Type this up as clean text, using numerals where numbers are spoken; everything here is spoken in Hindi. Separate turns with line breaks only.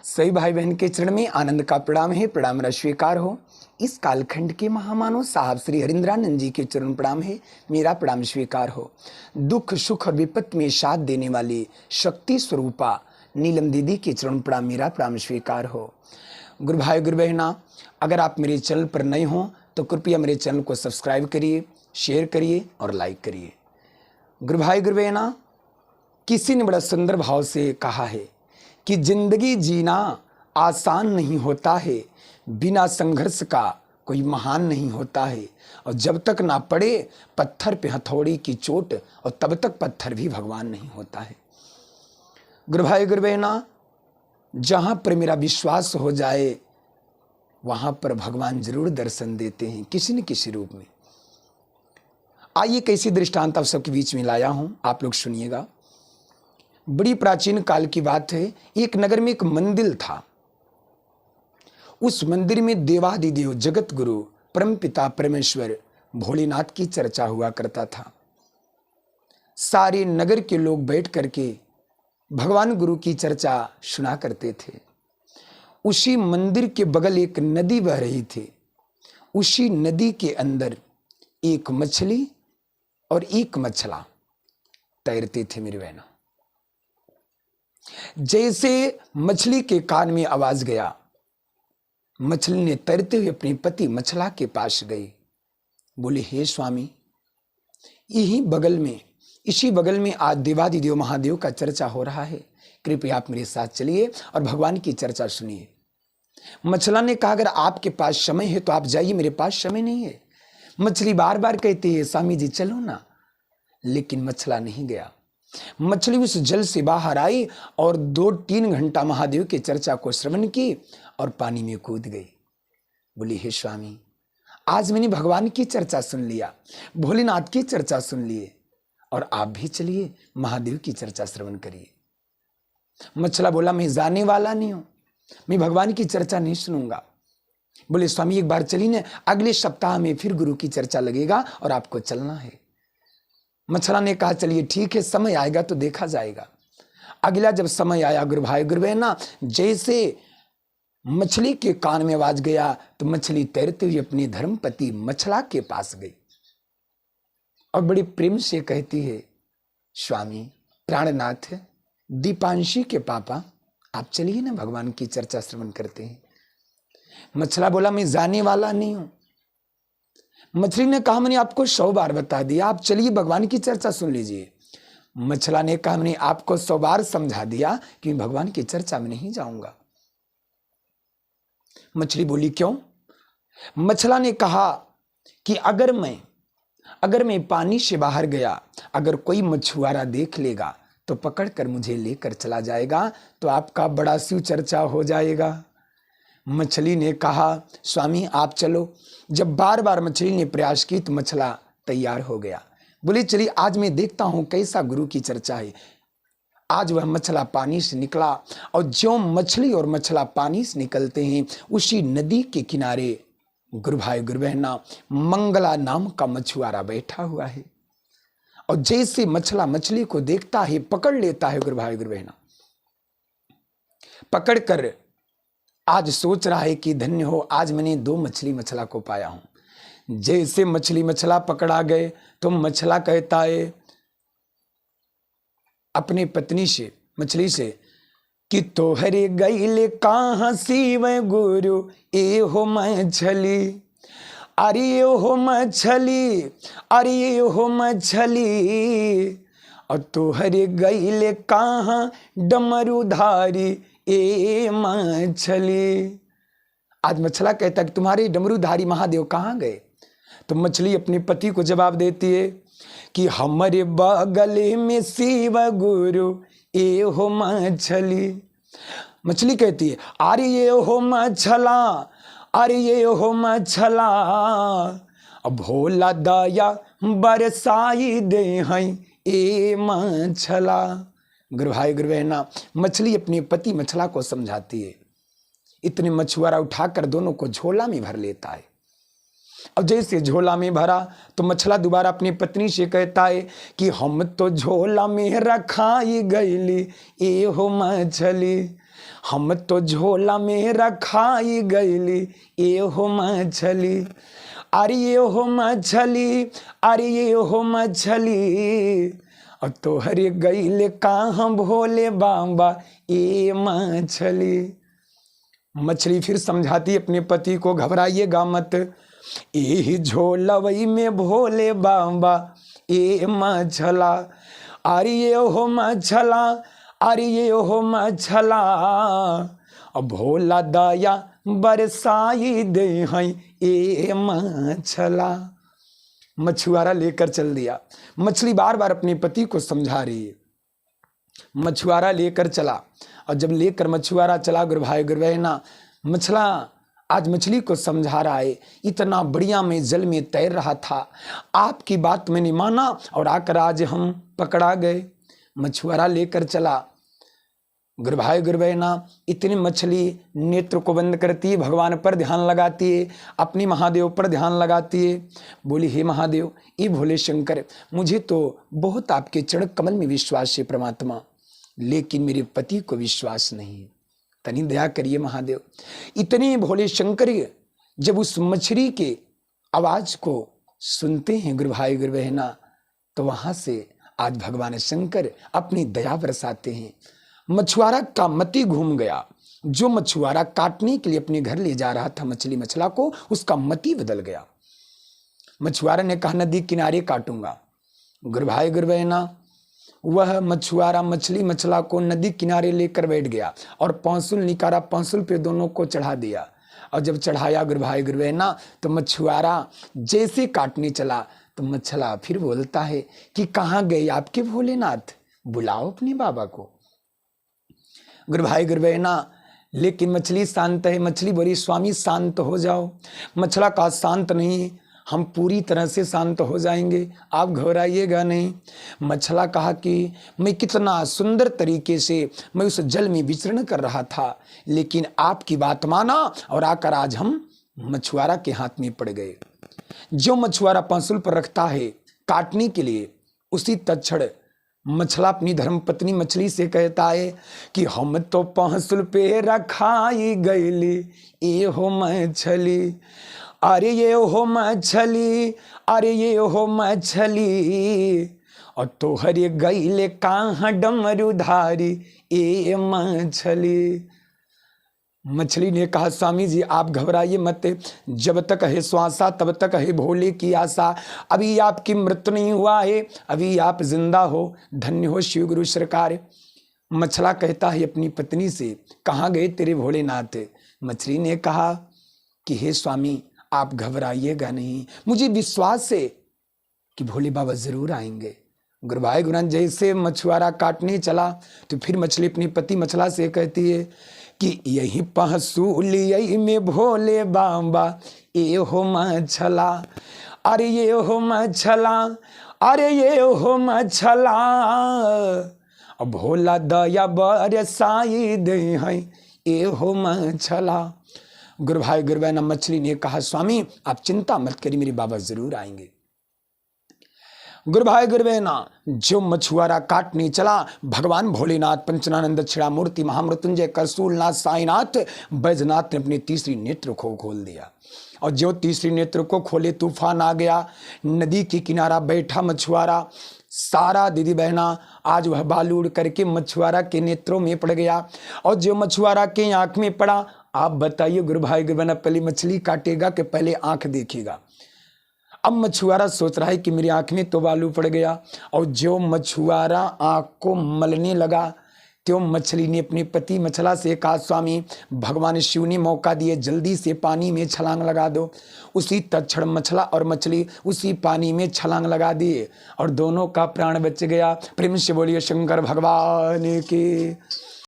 सभी भाई बहन के चरण में आनंद का प्रणाम है, प्रणाम मेरा स्वीकार हो। इस कालखंड के महामानव साहब श्री हरिंद्रानंद जी के चरण प्रणाम है, मेरा प्रणाम स्वीकार हो। दुख सुख और विपत्ति में साथ देने वाली शक्ति स्वरूपा नीलम दीदी के चरण प्रणाम, मेरा प्रणाम स्वीकार हो। गुरु भाई गुरु बहना, अगर आप मेरे चैनल पर नए हों तो कृपया मेरे चैनल को सब्सक्राइब करिए, शेयर करिए और लाइक करिए। गुरु भाई गुरु बहना, किसी ने बड़ा सुंदर भाव से कहा है कि जिंदगी जीना आसान नहीं होता है, बिना संघर्ष का कोई महान नहीं होता है, और जब तक ना पड़े पत्थर पे हथौड़ी की चोट और तब तक पत्थर भी भगवान नहीं होता है। गुरु भाई गुरु बहना, जहाँ पर मेरा विश्वास हो जाए वहाँ पर भगवान जरूर दर्शन देते हैं किसी न किसी रूप में। आइए कैसी दृष्टांत आप सबके बीच में लाया हूँ, आप लोग सुनिएगा। बड़ी प्राचीन काल की बात है, एक नगर में एक मंदिर था। उस मंदिर में देवादिदेव जगत गुरु परम पिता परमेश्वर भोलेनाथ की चर्चा हुआ करता था। सारे नगर के लोग बैठ करके भगवान गुरु की चर्चा सुना करते थे। उसी मंदिर के बगल एक नदी बह रही थी। उसी नदी के अंदर एक मछली और एक मछला तैरते थे मेरे बहनों। जैसे मछली के कान में आवाज गया, मछली ने तैरते हुए अपने पति मछला के पास गई। बोले, हे स्वामी, यही बगल में, इसी बगल में आज देवादिदेव महादेव का चर्चा हो रहा है, कृपया आप मेरे साथ चलिए और भगवान की चर्चा सुनिए। मछला ने कहा, अगर आपके पास समय है तो आप जाइए, मेरे पास समय नहीं है। मछली बार बार कहती है, स्वामी जी चलो ना, लेकिन मछला नहीं गया। मछली उस जल से बाहर आई और 2-3 घंटा महादेव की चर्चा को श्रवण की और पानी में कूद गई। बोली, हे स्वामी, आज मैंने भगवान की चर्चा सुन लिया, भोलेनाथ की चर्चा सुन लिए, और आप भी चलिए महादेव की चर्चा श्रवण करिए। मछला बोला, मैं जाने वाला नहीं हूं, मैं भगवान की चर्चा नहीं सुनूंगा। बोले, स्वामी एक बार चलिए ना, अगले सप्ताह में फिर गुरु की चर्चा लगेगा और आपको चलना है। मछला ने कहा, चलिए ठीक है, समय आएगा तो देखा जाएगा। अगला जब समय आया, गुरु भाई गुरु बहना, जैसे मछली के कान में आवाज गया तो मछली तैरते हुए अपने धर्मपति मछला के पास गई और बड़ी प्रेम से कहती है, स्वामी प्राणनाथ दीपांशी के पापा, आप चलिए ना, भगवान की चर्चा श्रवण करते हैं। मछला बोला, मैं जाने वाला नहीं हूं। मछली ने कहा, मैंने आपको 100 बार बता दिया, आप चलिए भगवान की चर्चा सुन लीजिए। मछला ने कहा, मैंने आपको 100 बार समझा दिया कि मैं भगवान की चर्चा में नहीं जाऊंगा। मछली बोली, क्यों? मछला ने कहा कि अगर मैं पानी से बाहर गया, अगर कोई मछुआरा देख लेगा तो पकड़कर मुझे लेकर चला जाएगा, तो आपका बड़ा शिव चर्चा हो जाएगा। मछली ने कहा, स्वामी आप चलो। जब बार बार मछली ने प्रयास की तो मछला तैयार हो गया। बोली, चलिए आज मैं देखता हूं कैसा गुरु की चर्चा है। आज वह मछला पानी से निकला और जो मछली और मछला पानी से निकलते हैं, उसी नदी के किनारे गुरु भाई गुरु बहना मंगला नाम का मछुआरा बैठा हुआ है। और जैसे मछला मछली को देखता है, पकड़ लेता है गुरु भाई गुरु बहना। पकड़कर आज सोच रहा है कि धन्य हो, आज मैंने 2 मछली मछला को पाया हूं। जैसे मछली मछला पकड़ा गए तो मछला कहता है अपनी पत्नी से, मछली से, कि तोहरे गईले कहां शिव गुरु ए हो मछली, अरे हो मछली, अरे हो मछली, और तोहरे गईले कहां डमरूधारी ए मछली। आज मछला कहता है कि तुम्हारे डमरूधारी महादेव कहां गए? तो मछली अपने पति को जवाब देती है कि हमारे बगल में शिव गुरु ए हो मछली। मछली कहती है, अरे ये हो मछला, अरे ये हो मछला, अब भोला दया बरसाई दे हैं ए मछला। गुरु भाई गुरु बहना, मछली अपने पति मछला को समझाती है। इतने मछुआरा उठाकर दोनों को झोला में भर लेता है। और जैसे झोला में भरा तो मछला दोबारा अपनी पत्नी से कहता है कि हम तो झोला में रखाई गईली ए हो मछली, हम तो झोला में रखाई गईली ए हो मछली, अरे ये हो मछली, अरे ये हो मछली, और तोहरे गईले कहाँ भोले बाबा ए मछली। मछली फिर समझाती अपने पति को, घबराइएगा मत, ए झोलवई में भोले बाबा ए मछला, अरे ये हो मछला, अरे ये हो मछला, अब भोला दया बरसाई दे हैं ए मछला। मछुआरा लेकर चल दिया। मछली बार बार अपने पति को समझा रही है। मछुआरा लेकर चला, और जब लेकर मछुआरा चला, गुरु भाई गुरु बहना, मछला आज मछली को समझा रहा है, इतना बढ़िया मैं जल में तैर रहा था, आपकी बात मैंने माना और आकर आज हम पकड़ा गए। मछुआरा लेकर चला। गुरु भाई गुरु बहना, इतनी मछली नेत्र को बंद करती है, भगवान पर ध्यान लगाती है, अपनी महादेव पर ध्यान लगाती है। बोली, हे महादेव, ये भोले शंकर, मुझे तो बहुत आपके चरण कमल में विश्वास है परमात्मा, लेकिन मेरे पति को विश्वास नहीं है, तनी दया करिए महादेव। इतने भोले शंकर जब उस मछली के आवाज को सुनते हैं गुरु भाई गुरु बहना, तो वहां से आज भगवान शंकर अपनी दया बरसाते हैं। मछुआरा का मति घूम गया। जो मछुआरा काटने के लिए अपने घर ले जा रहा था मछली मछला को, उसका मति बदल गया। मछुआरा ने कहा, नदी किनारे काटूंगा। गुरु भाई गुरु बहना, वह मछुआरा मछली मछला को नदी किनारे लेकर बैठ गया और पौंसुल निकाला, पौंसुल पे दोनों को चढ़ा दिया। और जब चढ़ाया गुरु भाई गुरु बहना, तो मछुआरा जैसे काटने चला तो मछला फिर बोलता है कि कहाँ गए आपके भोलेनाथ, बुलाओ अपने बाबा को। गुरु भाई गुरु बहना, लेकिन मछली शांत है। मछली बोली, स्वामी शांत हो जाओ। मछला कहा, शांत नहीं, हम पूरी तरह से शांत हो जाएंगे, आप घबराइएगा नहीं। मछला कहा कि मैं कितना सुंदर तरीके से मैं उस जल में विचरण कर रहा था, लेकिन आपकी बात माना और आकर आज हम मछुआरा के हाथ में पड़ गए। जो मछुआरा पंसुल पर रखता है काटने के लिए, उसी तत्क्षण मछला अपनी धर्मपत्नी मछली से कहता है कि हम तो पंसुल पे रखाई गईली ए हो मछली, अरे ये हो मछली, अरे ये हो मछली, और तोहरे गईले कहाँ डमरूधारी ए मछली। मछली ने कहा, स्वामी जी आप घबराइए मत, जब तक है श्वासा तब तक है भोले की आशा। अभी आपकी मृत्यु नहीं हुआ है, अभी आप जिंदा हो, धन्य हो शिव गुरु सरकार। मछला कहता है अपनी पत्नी से, कहाँ गए तेरे भोलेनाथ। मछली ने कहा कि हे स्वामी आप घबराइएगा नहीं, मुझे विश्वास है कि भोले बाबा जरूर आएंगे। गुरु भाई गुरु जैसे मछुआरा काटने चला तो फिर मछली अपनी पति मछला से कहती है कि यही पहसूल यही में भोले बाबा ए हो मछला, अरे ये हो मछला, अरे ये हो मछला, भोला दया बरसाई दे हैं ए हो मछला। गुरु भाई गुरु बहना, मछली ने कहा, स्वामी आप चिंता मत करिए, मेरे बाबा जरूर आएंगे। गुरु भाई गुरु बहना, जो मछुआरा काटने चला, भगवान भोलेनाथ, पंचनानंद, दक्षिणामूर्ति, महामृत्युंजय, करसूलनाथ, साईनाथ, बैजनाथ ने अपने तीसरी नेत्र को खोल दिया। और जो तीसरी नेत्र को खोले, तूफान आ गया। नदी के किनारा बैठा मछुआरा, सारा दीदी बहना आज वह बालू उड़ करके मछुआरा के नेत्रों में पड़ गया। और जो मछुआरा के आंख में पड़ा, आप बताइए गुरु भाई गुरु बहना, पहले मछली काटेगा कि पहले आंख देखेगा। अब मछुआरा सोच रहा है कि मेरी आंख में तो बालू पड़ गया। और जो मछुआरा आंख को मलने लगा, तो मछली ने अपने पति मछला से कहा, स्वामी भगवान शिव ने मौका दिए, जल्दी से पानी में छलांग लगा दो। उसी तत्क्षण मछला और मछली उसी पानी में छलांग लगा दिए और दोनों का प्राण बच गया। प्रेम से बोलिए शंकर भगवान की।